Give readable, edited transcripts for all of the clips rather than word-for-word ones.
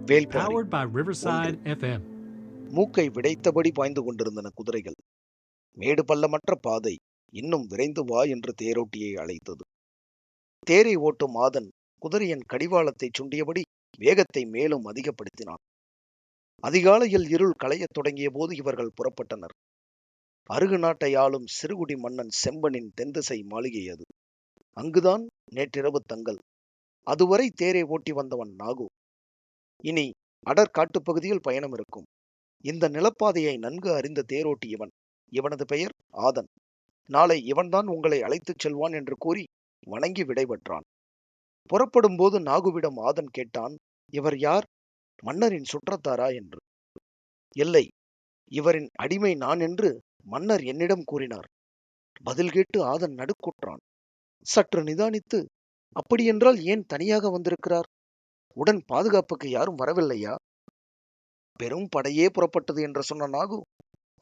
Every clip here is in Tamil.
வேள்பாரி Powered by ஒன்று. Riverside FM. மூக்கை விடைத்தபடி பாய்ந்து கொண்டிருந்தன குதிரைகள். மேடு பள்ளமற்ற பாதை. இன்னும் விரைந்து வா என்று தேரோட்டியை அழைத்தது. தேரை ஓட்டும் மாதன் குதிரையின் கடிவாளத்தை சுண்டியபடி வேகத்தை மேலும் அதிகப்படுத்தினான். அதிகாலையில் இருள் களையத் தொடங்கிய போது இவர்கள் புறப்பட்டனர். அருகு நாட்டை ஆளும் சிறுகுடி மன்னன் செம்பனின் தென்திசை மாளிகை அது. அங்குதான் நேற்றிரவு தங்கல். அதுவரை தேரை ஓட்டி வந்தவன் நாகு. இனி அடர் காட்டுப்பகுதியில் பயணம் இருக்கும். இந்த நிலப்பாதையை நன்கு அறிந்த தேரோட்டி இவன். இவனது பெயர் ஆதன். நாளை இவன்தான் உங்களை அழைத்துச் செல்வான் என்று கூறி வணங்கி விடைபெற்றான். புறப்படும் போது நாகுவிடம் ஆதன் கேட்டான், இவர் யார்? மன்னரின் சுற்றத்தாரா என்று. இல்லை, இவரின் அடிமை நான் என்று மன்னர் என்னிடம் கூறினார். பதில் கேட்டு ஆதன் நடுக்குற்றான். சற்று நிதானித்து, அப்படியென்றால் ஏன் தனியாக வந்திருக்கிறார்? உடன் பாதுகாப்புக்கு யாரும் வரவில்லையா? பெரும் படையே புறப்பட்டது என்று சொன்ன நாகு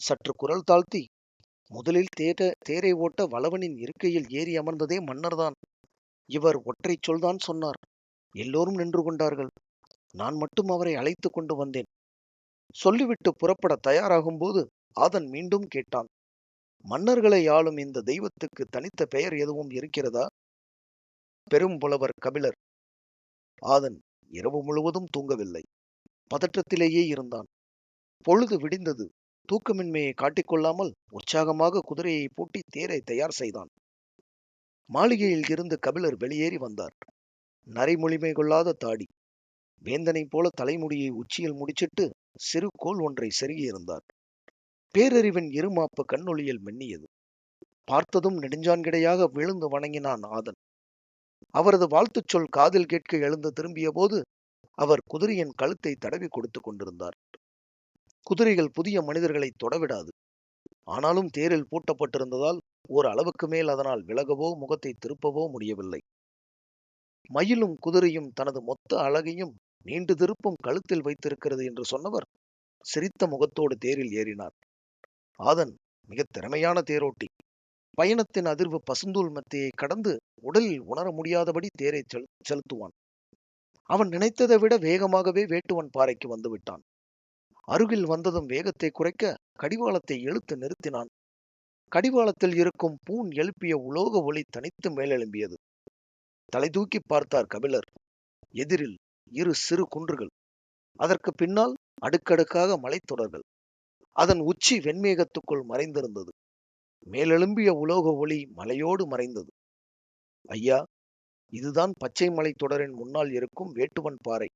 சற்று குரல் தாழ்த்தி, முதலில் தேரை ஓட்ட வளவனின் இருக்கையில் ஏறி அமர்ந்ததே மன்னர்தான். இவர் ஒற்றை சொல்தான் சொன்னார். எல்லோரும் நின்று கொண்டார்கள். நான் மட்டும் அவரை அழைத்து கொண்டு வந்தேன். சொல்லிவிட்டு புறப்பட தயாராகும் போது ஆதன் மீண்டும் கேட்டான், மன்னர்களை ஆளும் இந்த தெய்வத்துக்கு தனித்த பெயர் எதுவும் இருக்கிறதா? பெரும் புலவர் கபிலர். ஆதன் இரவு முழுவதும் தூங்கவில்லை. பதற்றத்திலேயே இருந்தான். பொழுது விடிந்தது. தூக்கமின்மையை காட்டிக்கொள்ளாமல் உற்சாகமாக குதிரையை பூட்டி தேரை தயார் செய்தான். மாளிகையில் இருந்து கபிலர் வெளியேறி வந்தார். நரைமொழிமை கொள்ளாத தாடி. வேந்தனைப் போல தலைமுடியை உச்சியில் முடிச்சிட்டு சிறு கோல் ஒன்றை செருகியிருந்தார். பேரறிவின் இருமாப்பு கண்ணொளியில் மென்னியது. பார்த்ததும் நெடுஞ்சான்கிடையாக விழுந்து வணங்கினான் ஆதன். அவரது வாழ்த்துச் சொல் காதில் கேட்க எழுந்து திரும்பிய போது அவர் குதிரையின் கழுத்தை தடவி கொடுத்து கொண்டிருந்தார். குதிரைகள் புதிய மனிதர்களை தொடவிடாது. ஆனாலும் தேரில் பூட்டப்பட்டிருந்ததால் ஓர் அளவுக்கு மேல் அதனால் விலகவோ முகத்தை திருப்பவோ முடியவில்லை. மயிலும் குதிரையும் தனது மொத்த அழகையும் நீண்டு திருப்பும் கழுத்தில் வைத்திருக்கிறது என்று சொன்னவர் சிரித்த முகத்தோடு தேரில் ஏறினார். ஆதன் மிக திறமையான தேரோட்டி. பயணத்தின் அதிர்வு பசுந்தூள் மெத்தையை கடந்து உடலில் உணர முடியாதபடி தேரை செலுத்துவான். அவன் நினைத்ததை விட வேகமாகவே வேட்டுவன் பாறைக்கு வந்துவிட்டான். அருகில் வந்ததும் வேகத்தை குறைக்க கடிவாளத்தை இழுத்து நிறுத்தினான். கடிவாளத்தில் இருக்கும் பூண் எழுப்பிய உலோக ஒளி தனித்து மேலெழும்பியது. தலை தூக்கி பார்த்தார் கபிலர். எதிரில் இரு சிறு குன்றுகள். அதற்கு பின்னால் அடுக்கடுக்காக மலைத்தொடர்கள். அதன் உச்சி வெண்மேகத்துக்குள் மறைந்திருந்தது. மேலெழும்பிய உலோக ஒளி மலையோடு மறைந்தது. ஐயா, இதுதான் பச்சை மலை தொடரின் முன்னால் இருக்கும் வேட்டுவன் பாறை.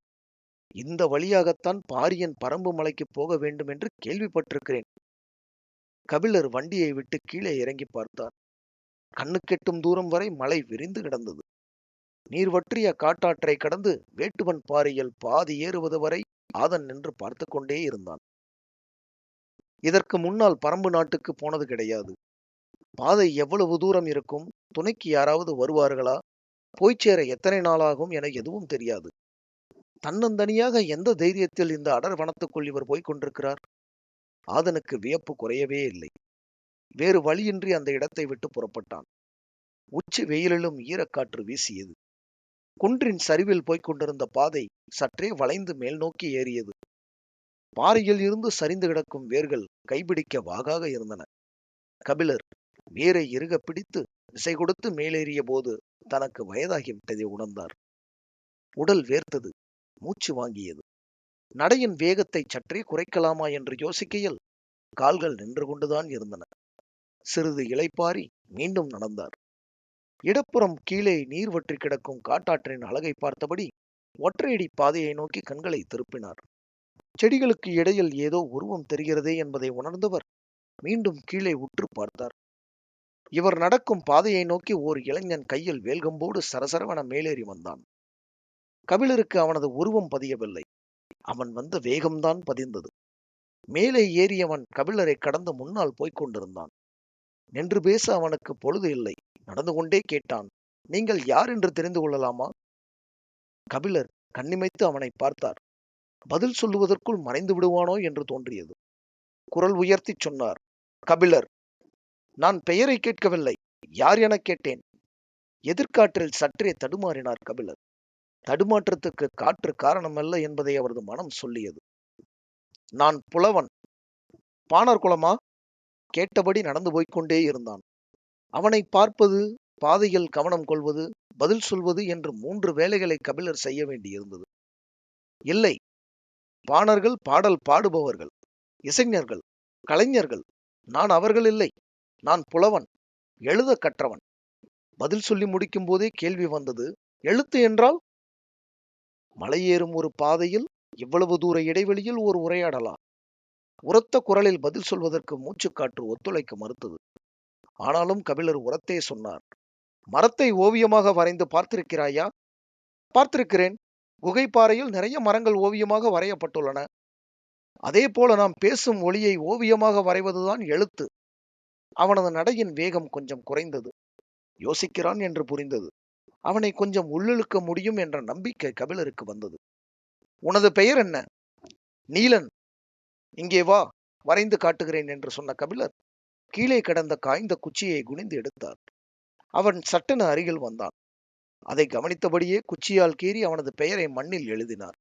இந்த வழியாகத்தான் பாரியன் பரம்பு மலைக்கு போக வேண்டும் என்று கேள்விப்பட்டிருக்கிறேன். கபிலர் வண்டியை விட்டு கீழே இறங்கி பார்த்தார். கண்ணுக்கெட்டும் தூரம் வரை மலை விரிந்து கிடந்தது. நீர் வற்றிய காட்டாற்றை கடந்து வேட்டுவன் பாறையில் பாதி ஏறுவது வரை ஆதன் நின்று பார்த்து கொண்டே இருந்தான். இதற்கு முன்னால் பரம்பு நாட்டுக்கு போனது கிடையாது. பாதை எவ்வளவு தூரம் இருக்கும், துணைக்கு யாராவது வருவார்களா, போய்ச் சேர எத்தனை நாளாகும் என எதுவும் தெரியாது. தன்னந்தனியாக எந்த தைரியத்தில் இந்த அடர் வனத்துக்குள் இவர் போய்க் கொண்டிருக்கிறார்? ஆதனுக்கு வியப்பு குறையவே இல்லை. வேறு வழியின்றி அந்த இடத்தை விட்டு புறப்பட்டான். உச்சி வெயிலிலும் ஈரக்காற்று வீசியது. குன்றின் சரிவில் போய்க் கொண்டிருந்த பாதை சற்றே வளைந்து மேல் நோக்கி ஏறியது. பாறையில் இருந்து சரிந்து கிடக்கும் வேர்கள் கைபிடிக்க வாகாக இருந்தன. கபிலர் வேரை இறுக பிடித்து விசை கொடுத்து மேலேறிய போது தனக்கு வயதாகிவிட்டதை உணர்ந்தார். உடல் வேர்த்தது. மூச்சு வாங்கியது. நடையின் வேகத்தை சற்றே குறைக்கலாமா என்று யோசிக்கையில் கால்கள் நின்று கொண்டுதான் இருந்தன. சிறிது இளைப்பாரி மீண்டும் நடந்தார். இடப்புறம் கீழே நீர் வற்றி கிடக்கும் காட்டாற்றின் அழகை பார்த்தபடி ஒற்றையடி பாதையை நோக்கி கண்களை திருப்பினார். செடிகளுக்கு இடையில் ஏதோ உருவம் தெரிகிறதே என்பதை உணர்ந்தவர் மீண்டும் கீழே உற்று பார்த்தார். இவர் நடக்கும் பாதையை நோக்கி ஓர் இளைஞன் கையில் வேல்கம்போடு சரசரவென மேலேறி வந்தான். கபிலருக்கு அவனது உருவம் பதியவில்லை. அவன் வந்த வேகம்தான் பதிந்தது. மேலே ஏறியவன் கபிலரை கடந்து முன்னால் போய்க் கொண்டிருந்தான். நின்று பேச அவனுக்கு பொழுது இல்லை. நடந்து கொண்டே கேட்டான், நீங்கள் யார் என்று தெரிந்து கொள்ளலாமா? கபிலர் கண்ணிமைத்து அவனை பார்த்தார். பதில் சொல்லுவதற்குள் மறைந்து விடுவானோ என்று தோன்றியது. குரல் உயர்த்தி சொன்னார், கபிலர். நான் பெயரை கேட்கவில்லை, யார் எனக் கேட்டேன். எதிர்காற்றில் சற்றே தடுமாறினார் கபிலர். தடுமாற்றத்துக்கு காற்று காரணமல்ல என்பதை அவரது மனம் சொல்லியது. நான் புலவன். பாணர் குலமா? கேட்டபடி நடந்து போய்க்கொண்டே இருந்தான். அவனை பார்ப்பது, பாதையில் கவனம் கொள்வது, பதில் சொல்வது என்று 3 வேலைகளை கபிலர் செய்ய வேண்டியிருந்தது. இல்லை, பாணர்கள் பாடல் பாடுபவர்கள், இசைஞர்கள், கலைஞர்கள். நான் அவர்கள் இல்லை. நான் புலவன், எழுத கற்றவன். பதில் சொல்லி முடிக்கும் போதே கேள்வி வந்தது. எழுத்து என்றால்? மலையேறும் ஒரு பாதையில் இவ்வளவு தூர இடைவெளியில் ஒரு உரையாடலா? உரத்த குரலில் பதில் சொல்வதற்கு மூச்சுக்காற்று ஒத்துழைக்க மறுத்தது. ஆனாலும் கபிலர் உரத்தே சொன்னார். மரத்தை ஓவியமாக வரைந்து பார்த்திருக்கிறாயா? பார்த்திருக்கிறேன். குகை பாறையில் நிறைய மரங்கள் ஓவியமாக வரையப்பட்டுள்ளன. அதே போல நாம் பேசும் ஒளியை ஓவியமாக வரைவதுதான் எழுத்து. அவனது நடையின் வேகம் கொஞ்சம் குறைந்தது. யோசிக்கிறான் என்று புரிந்தது. அவனை கொஞ்சம் உள்ளிழுக்க முடியும் என்ற நம்பிக்கை கபிலருக்கு வந்தது. உனது பெயர் என்ன? நீலன். இங்கே வா, வரைந்து காட்டுகிறேன் என்று சொன்ன கபிலர் கீழே கிடந்த காய்ந்த குச்சியை குனிந்து எடுத்தார். அவன் சட்டென அருகில் வந்தான். அதை கவனித்தபடியே குச்சியால் கீறி அவனது பெயரை மண்ணில் எழுதினார்.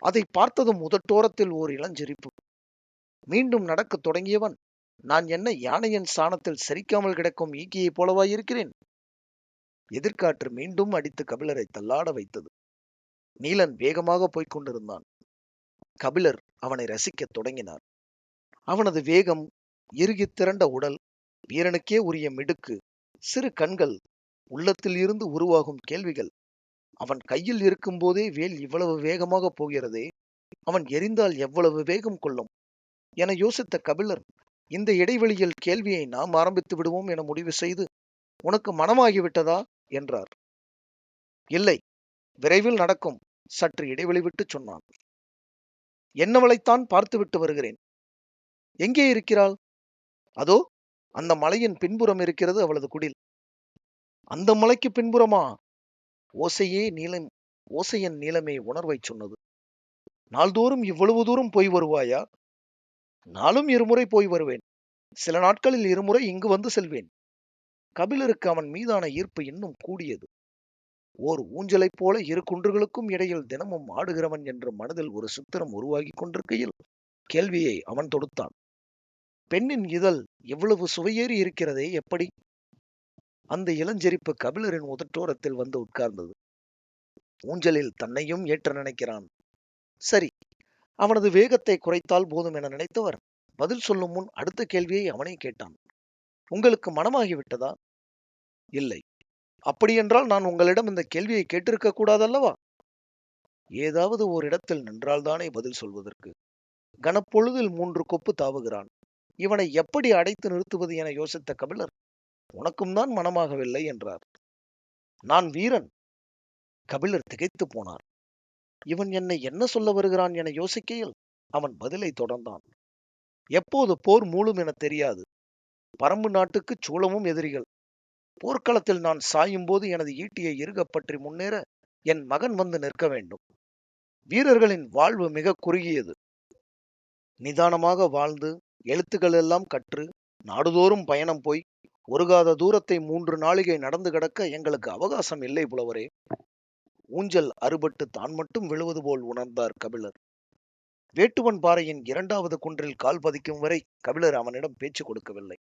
அதை பார்த்ததும் உதட்டோரத்தில் ஓர் இளஞ்சிரிப்பு. மீண்டும் நடக்கத் தொடங்கியவன், நான் என்ன யானையின் சாணத்தில் செரிக்காமல் கிடக்கும் ஈக்கியைப் போலவா இருக்கிறேன்? எதிர்காற்று மீண்டும் அடித்து கபிலரை தள்ளாட வைத்தது. நீலன் வேகமாக போய்க் கொண்டிருந்தான். கபிலர் அவனை ரசிக்கத் தொடங்கினார். அவனது வேகம், இறுகித் திரண்ட உடல், வீரனுக்கே உரிய மிடுக்கு, சிறு கண்கள், உள்ளத்தில் இருந்து உருவாகும் கேள்விகள். அவன் கையில் இருக்கும் போதே வேல் இவ்வளவு வேகமாக போகிறதே, அவன் எரிந்தால் எவ்வளவு வேகம் கொள்ளும் என யோசித்த கபிலர், இந்த இடைவெளியில் கேள்வியை நாம் ஆரம்பித்து விடுவோம் என முடிவு செய்து, உனக்கு மனமாகிவிட்டதா என்றார். இல்லை, விரைவில் நடக்கும். சற்று இடைவெளி விட்டு சொன்னான். என்னவளைத்தான் பார்த்துவிட்டு வருகிறேன். எங்கே இருக்கிறாள்? அதோ அந்த மலையின் பின்புறம் இருக்கிறது அவளது குடில். அந்த மலைக்கு பின்புறமா? ஓசையின் நீளமே உணர்வை சொன்னது. நாள்தோறும் இவ்வளவு தூரம் போய் வருவாயா? நாளும் 2 முறை போய் வருவேன். சில நாட்களில் 2 முறை இங்கு வந்து செல்வேன். கபிலருக்கு அவன் மீதான ஈர்ப்பு இன்னும் கூடியது. ஓர் ஊஞ்சலைப் போல 2 குன்றுகளுக்கும் இடையில் தினமும் ஆடுகிறவன் என்று மனதில் ஒரு சித்திரம் உருவாகி கொண்டிருக்கையில் கேள்வியை அவன் தொடுத்தான். பெண்ணின் இதழ் எவ்வளவு சுவையேறி இருக்கிறதே, எப்படி? அந்த இளஞ்செரிப்பு கபிலரின் உதட்டோரத்தில் வந்து உட்கார்ந்தது. ஊஞ்சலில் தன்னையும் ஏற்ற நினைக்கிறான். சரி, அவனது வேகத்தை குறைத்தால் போதும் என நினைத்தவர் பதில் சொல்லும் முன் அடுத்த கேள்வியை அவனே கேட்டான். உங்களுக்கு மனமாகிவிட்டதா? இல்லை. அப்படியென்றால் நான் உங்களிடம் இந்த கேள்வியை கேட்டிருக்க கூடாதல்லவா? ஏதாவது ஓர் இடத்தில் நின்றால்தானே பதில் சொல்வதற்கு. கனப்பொழுதில் 3 கொப்பு தாவுகிறான். இவனை எப்படி அடைத்து நிறுத்துவது என யோசித்த கபிலர், உனக்கும் தான் மனமாகவில்லை என்றார். நான் வீரன். கபிலர் திகைத்து போனார். இவன் என்னை என்ன சொல்ல வருகிறான் என யோசிக்கையில் அவன் பதிலை தொடர்ந்தான். எப்போது போர் மூளும் என தெரியாது. பரம்பு நாட்டுக்கு சூளமும் எதிரிகள். போர்க்களத்தில் நான் சாயும் போது எனது ஈட்டியை இறுகப் பற்றி முன்னேற என் மகன் வந்து நிற்க வேண்டும். வீரர்களின் வாழ்வு மிக குறுகியது. நிதானமாக வாழ்ந்து எழுத்துக்கள் எல்லாம் கற்று நாடுதோறும் பயணம் போய் ஒருகாத தூரத்தை 3 நாளிகை நடந்து கடக்க எங்களுக்கு அவகாசம் இல்லை புலவரே. ஊஞ்சல் அறுபட்டு தான் மட்டும் விழுவது போல் உணர்ந்தார் கபிலர். வேட்டுவன் பாறையின் 2வது குன்றில் கால் பதிக்கும் வரை கபிலர் அவனிடம் பேச்சு கொடுக்கவில்லை.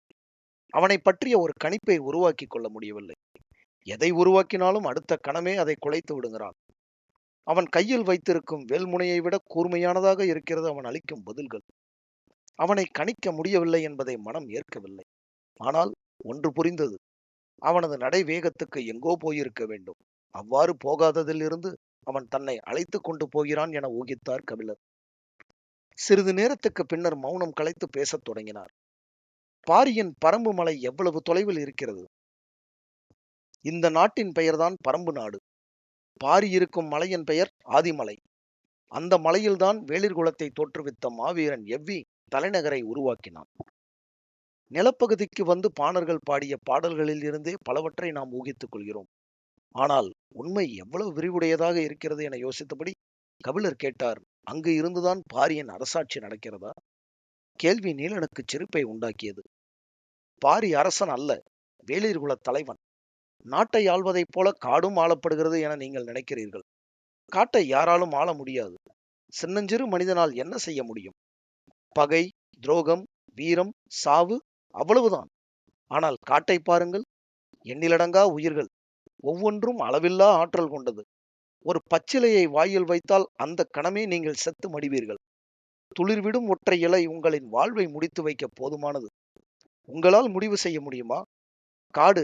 அவனை பற்றிய ஒரு கணிப்பை உருவாக்கி கொள்ள முடியவில்லை. எதை உருவாக்கினாலும் அடுத்த கணமே அதை குலைத்து விடுகிறான். அவன் கையில் வைத்திருக்கும் வேல்முனையை விட கூர்மையானதாக இருக்கிறது அவன் அளிக்கும் பதில்கள். அவனை கணிக்க முடியவில்லை என்பதை மனம் ஏற்கவில்லை. ஆனால் ஒன்று புரிந்தது. அவனது நடை வேகத்துக்கு எங்கோ போயிருக்க வேண்டும். அவ்வாறு போகாததில் இருந்து அவன் தன்னை அழைத்து கொண்டு போகிறான் என ஊகித்தார் கபிலர். சிறிது நேரத்துக்கு பின்னர் மௌனம் கலைத்து பேசத் தொடங்கினார். பாரியின் பரம்பு மலை எவ்வளவு தொலைவில் இருக்கிறது? இந்த நாட்டின் பெயர்தான் பரம்பு நாடு. பாரி இருக்கும் மலையின் பெயர் ஆதிமலை. அந்த மலையில்தான் வேளிர் குலத்தை தோற்றுவித்த மாவீரன் எவ்வி தலைநகரை உருவாக்கினான். நிலப்பகுதிக்கு வந்து பாணர்கள் பாடிய பாடல்களில் இருந்தே பலவற்றை நாம் ஊகித்துக் கொள்கிறோம். ஆனால் உண்மை எவ்வளவு விரிவுடையதாக இருக்கிறது என யோசித்தபடி கபிலர் கேட்டார், அங்கு இருந்துதான் பாரியின் அரசாட்சி நடக்கிறதா? கேள்வி நீலனுக்கு சிரிப்பை உண்டாக்கியது. பாரி அரசன் அல்ல, வேளிர் குல தலைவன். நாட்டை ஆள்வதைப் போல காடும் ஆளப்படுகிறது என நீங்கள் நினைக்கிறீர்கள். காட்டை யாராலும் ஆள முடியாது. சின்னஞ்சிறு மனிதனால் என்ன செய்ய முடியும்? பகை, துரோகம், வீரம், சாவு, அவ்வளவுதான். ஆனால் காட்டை பாருங்கள், எண்ணிலடங்கா உயிர்கள், ஒவ்வொன்றும் அளவில்லா ஆற்றல் கொண்டது. ஒரு பச்சிலையை வாயில் வைத்தால் அந்த கணமே நீங்கள் செத்து மடிவீர்கள். துளிர்விடும் ஒற்றை இலை உங்களின் வாழ்வை முடித்து வைக்க போதுமானது. உங்களால் முடிவு செய்ய முடியுமா? காடு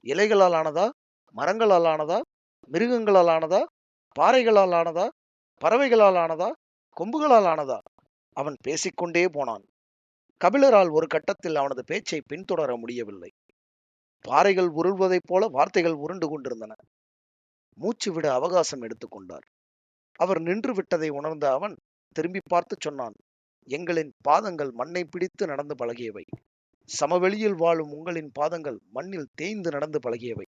இலைகளால் ஆனதா, மரங்களால் ஆனதா, மிருகங்களால் ஆனதா, பாறைகளால் ஆனதா, பறவைகளால் ஆனதா, கொம்புகளால் ஆனதா? அவன் பேசிக்கொண்டே போனான். கபிலரால் ஒரு கட்டத்தில் அவனது பேச்சை பின்தொடர முடியவில்லை. பாறைகள் உருள்வதைப் போல வார்த்தைகள் உருண்டு கொண்டிருந்தன. மூச்சு விட அவகாசம் எடுத்துக்கொண்டார். அவர் நின்று விட்டதை உணர்ந்த அவன் திரும்பி பார்த்து சொன்னான், எங்களின் பாதங்கள் மண்ணை பிடித்து நடந்து பழகியவை. சமவெளியில் வாழும் உங்களின் பாதங்கள் மண்ணில் தேய்ந்து நடந்து பழகியவை.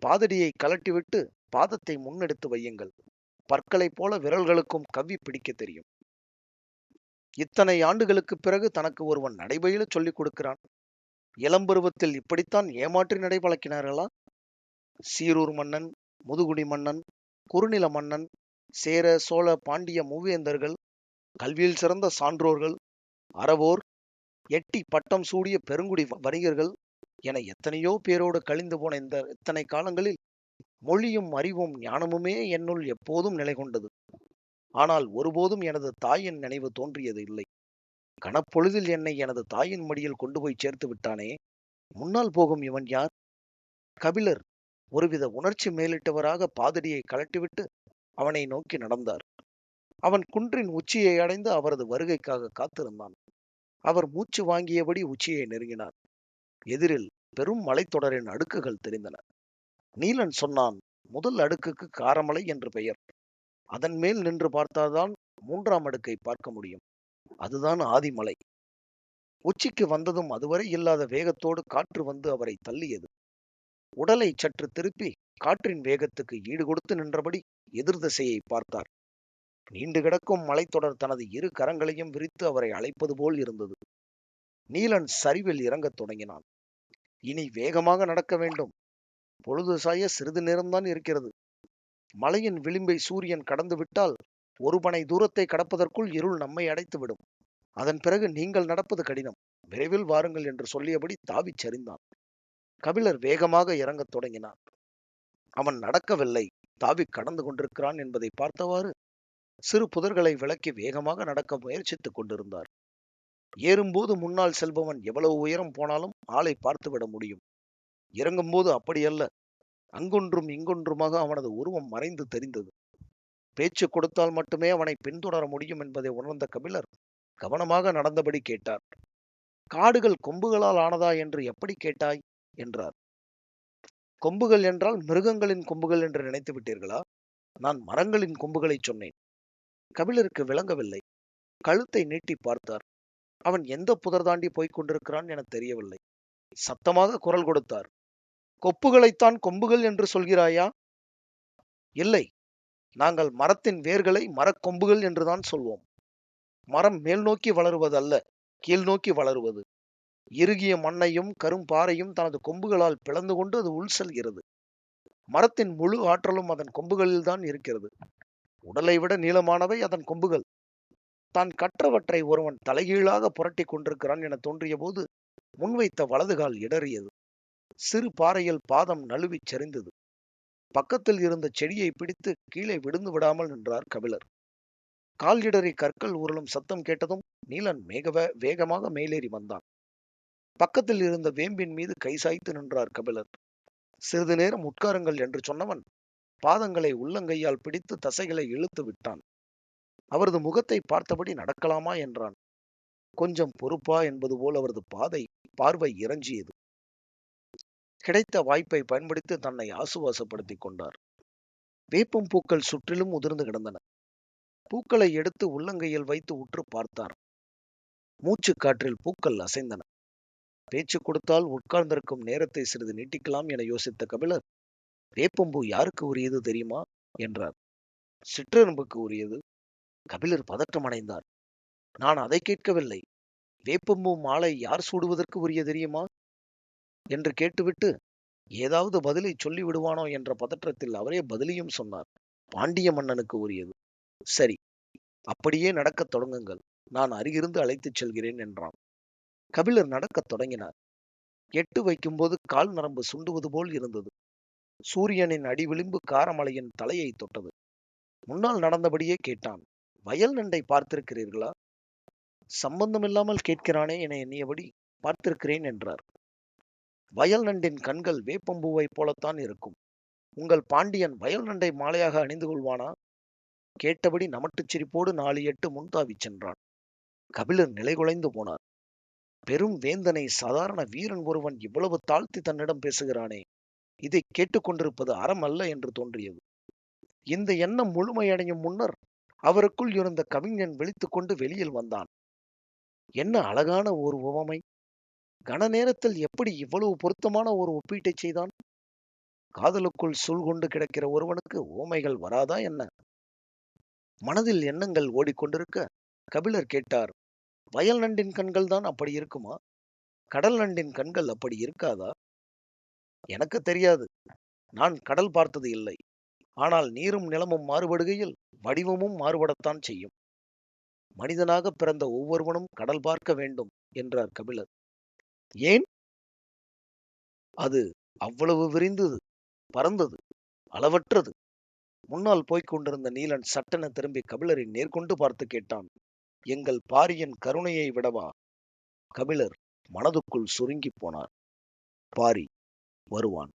பாதடியை கலட்டிவிட்டு பாதத்தை முன்னெடுத்து வையுங்கள். பற்களைப் போல விரல்களுக்கும் கவ்வி பிடிக்க தெரியும். இத்தனை ஆண்டுகளுக்கு பிறகு தனக்கு ஒருவன் நடைபயில சொல்லிக் கொடுக்கிறான். இளம்பருவத்தில் இப்படித்தான் ஏமாற்றி நடை பழக்கினார்களா? சீரூர் மன்னன், முதுகுடி மன்னன், குறுநில மன்னன், சேர சோழ பாண்டிய மூவேந்தர்கள், கல்வியில் சிறந்த சான்றோர்கள், அறவோர், எட்டி பட்டம் சூடிய பெருங்குடி வணிகர்கள் என எத்தனையோ பேரோடு கழிந்து போன இந்த இத்தனை காலங்களில் மொழியும் அறிவும் ஞானமுமே என்னுள் எப்போதும் நிலை கொண்டது. ஆனால் ஒருபோதும் எனது தாயின் நினைவு தோன்றியது இல்லை. கனப்பொழுதில் என்னை எனது தாயின் மடியில் கொண்டு போய் சேர்த்து விட்டானே, முன்னால் போகும் இவன் யார்? கபிலர் ஒருவித உணர்ச்சி மேலிட்டவராக பாதடியை கலட்டிவிட்டு அவனை நோக்கி நடந்தார். அவன் குன்றின் உச்சியை அடைந்து அவரது வருகைக்காக காத்திருந்தான். அவர் மூச்சு வாங்கியபடி உச்சியை நெருங்கினார். எதிரில் பெரும் மலைத்தொடரின் அடுக்குகள் தெரிந்தன. நீலன் சொன்னான், முதல் அடுக்குக்கு காரமலை என்று பெயர். அதன் மேல் நின்று பார்த்தால்தான் மூன்றாம் அடுக்கை பார்க்க முடியும். அதுதான் ஆதிமலை. உச்சிக்கு வந்ததும் அதுவரை இல்லாத வேகத்தோடு காற்று வந்து அவரை தள்ளியது. உடலை சற்று திருப்பி காற்றின் வேகத்துக்கு ஈடு கொடுத்து நின்றபடி எதிர் திசையை பார்த்தார். நீண்டு கிடக்கும் மலைத்தொடர் தனது இரு கரங்களையும் விரித்து அவரை அழைப்பது போல் இருந்தது. நீலன் சரிவில் இறங்கத் தொடங்கினான். இனி வேகமாக நடக்க வேண்டும். பொழுது சாய சிறிது நேரம்தான் இருக்கிறது. மலையின் விளிம்பை சூரியன் கடந்து விட்டால் ஒரு பனை தூரத்தை கடப்பதற்குள் இருள் நம்மை அடைத்துவிடும். அதன் பிறகு நீங்கள் நடப்பது கடினம். விரைவில் வாருங்கள் என்று சொல்லியபடி தாவிச் சரிந்தான். கபிலர் வேகமாக இறங்கத் தொடங்கினான். அவன் நடக்கவில்லை, தாவி கடந்து கொண்டிருக்கிறான் என்பதை பார்த்தவாறு சிறு புதர்களை விலக்கி வேகமாக நடக்க முயற்சித்துக் கொண்டிருந்தார். ஏறும்போது முன்னால் செல்பவன் எவ்வளவு உயரம் போனாலும் ஆளை பார்த்துவிட முடியும். இறங்கும்போது அப்படியல்ல. அங்கொன்றும் இங்கொன்றுமாக அவனது உருவம் மறைந்து தெரிந்தது. பேச்சு கொடுத்தால் மட்டுமே அவனை பின்தொடர முடியும் என்பதை உணர்ந்த கபிலர் கவனமாக நடந்தபடி கேட்டார். காடுகள் கொம்புகளால் ஆனதா என்று எப்படி கேட்டாய் என்றார். கொம்புகள் என்றால் மிருகங்களின் கொம்புகள் என்று நினைத்து விட்டீர்களா? நான் மரங்களின் கொம்புகளை சொன்னேன். கபிலருக்கு விளங்கவில்லை. கழுத்தை நீட்டி பார்த்தார். அவன் எந்த புதர் தாண்டி போய்க் கொண்டிருக்கிறான் என தெரியவில்லை. சத்தமாக குரல் கொடுத்தார். கொப்புகளைத்தான் கொம்புகள் என்று சொல்கிறாயா? இல்லை, நாங்கள் மரத்தின் வேர்களை மரக்கொம்புகள் என்றுதான் சொல்வோம். மரம் மேல் நோக்கி வளருவதல்ல, கீழ் நோக்கி வளருவது. இறுகிய மண்ணையும் கரும்பாறையும் தனது கொம்புகளால் பிளந்து கொண்டு அது உள் செல்கிறது. மரத்தின் முழு ஆற்றலும் அதன் கொம்புகளில்தான் இருக்கிறது. உடலை விட நீளமானவை அதன் கொம்புகள். தான் கற்றவற்றை ஒருவன் தலைகீழாக புரட்டி கொண்டிருக்கிறான் என தோன்றிய போது முன்வைத்த வலதுகால் இடறியது. சிறு பாறையில் பாதம் நழுவிச் சரிந்தது. பக்கத்தில் இருந்த செடியை பிடித்து கீழே விழுந்து விடாமல் நின்றார் கபிலர். கால் இடறி கற்கள் உருளும் சத்தம் கேட்டதும் நீலன் வேகமாக மேலேறி வந்தான். பக்கத்தில் இருந்த வேம்பின் மீது கை சாய்த்து நின்றார் கபிலர். சிறிது நேரம் உட்காருங்கள் என்று சொன்னவன் பாதங்களை உள்ளங்கையால் பிடித்து தசைகளை இழுத்து விட்டான். அவரது முகத்தை பார்த்தபடி நடக்கலாமா என்றான். கொஞ்சம் பொறுப்பா என்பது போல் அவரது பார்வை இறஞ்சியது. கிடைத்த வாய்ப்பை பயன்படுத்தி தன்னை ஆசுவாசப்படுத்திக் கொண்டார். வேப்பம் பூக்கள் சுற்றிலும் உதிர்ந்து கிடந்தன. பூக்களை எடுத்து உள்ளங்கையில் வைத்து உற்று பார்த்தார். மூச்சு காற்றில் பூக்கள் அசைந்தன. பேச்சு கொடுத்தால் உட்கார்ந்திருக்கும் நேரத்தை சிறிது நீட்டிக்கலாம் என யோசித்த கபிலர், வேப்பம்பூ யாருக்கு உரியது தெரியுமா என்றார். சிற்றெரும்புக்கு உரியது. கபிலர் பதற்றமடைந்தார். நான் அதை கேட்கவில்லை. வேப்பம்பூ மாலை யார் சூடுவதற்கு உரிய தெரியுமா என்று கேட்டுவிட்டு ஏதாவது பதிலை சொல்லி விடுவானோ என்ற பதற்றத்தில் அவரே பதிலையும் சொன்னார். பாண்டிய மன்னனுக்கு உரியது. சரி, அப்படியே நடக்கத் தொடங்குங்கள். நான் அருகிருந்து அழைத்துச் செல்கிறேன் என்றான். கபிலர் நடக்கத் தொடங்கினார். எட்டு வைக்கும்போது கால் நரம்பு சுண்டுவது போல் இருந்தது. சூரியனின் அடிவிளிம்பு காரமலையின் தலையை தொட்டது. முன்னால் நடந்தபடியே கேட்டான். வயல் நண்டை பார்த்திருக்கிறீர்களா? சம்பந்தமில்லாமல் கேட்கிறானே என எண்ணியபடி பார்த்திருக்கிறேன் என்றார். வயல் நண்டின் கண்கள் வேப்பம்பூவை போலத்தான் இருக்கும். உங்கள் பாண்டியன் வயல் நண்டை மாலையாக அணிந்து கொள்வானா? கேட்டபடி நமட்டுச் சிரிப்போடு 4 8 முன்தாவிச் சென்றான். கபிலர் நிலைகுலைந்து போனார். பெரும் வேந்தனை சாதாரண வீரன் ஒருவன் இவ்வளவு தாழ்த்தி தன்னிடம் பேசுகிறானே, இதை கேட்டுக்கொண்டிருப்பது அறம் அல்ல என்று தோன்றியது. இந்த எண்ணம் முழுமையடையும் முன்னர் அவருக்குள் இருந்த கவிஞன் விழித்துக் கொண்டு வெளியில் வந்தான். என்ன அழகான ஒரு உவமை! கன நேரத்தில் எப்படி இவ்வளவு பொருத்தமான ஒரு ஒப்பீட்டை செய்தான்? காதலுக்குள் சூழ்கொண்டு கிடக்கிற ஒருவனுக்கு உவமைகள் வராதா என்ன? மனதில் எண்ணங்கள் ஓடிக்கொண்டிருக்க கபிலர் கேட்டார். வயல் நண்டின் கண்கள் தான் அப்படி இருக்குமா? கடல் நண்டின் கண்கள் அப்படி இருக்காதா? எனக்கு தெரியாது. நான் கடல் பார்த்தது இல்லை. ஆனால் நீரும் நிலமும் மாறுபடுகையில் வடிவமும் மாறுபடத்தான் செய்யும். மனிதனாக பிறந்த ஒவ்வொருவனும் கடல் பார்க்க வேண்டும் என்றார் கபிலர். ஏன்? அது அவ்வளவு விரிந்தது, பறந்தது, அளவற்றது. முன்னால் போய்க் கொண்டிருந்த நீலன் சட்டென திரும்பி கபிலரை நேர்கொண்டு பார்த்து கேட்டான். எங்கள் பாரியின் கருணையை விடவா? கபிலர் மனதுக்குள் சுருங்கிப் போனார். பாரி வருவான்.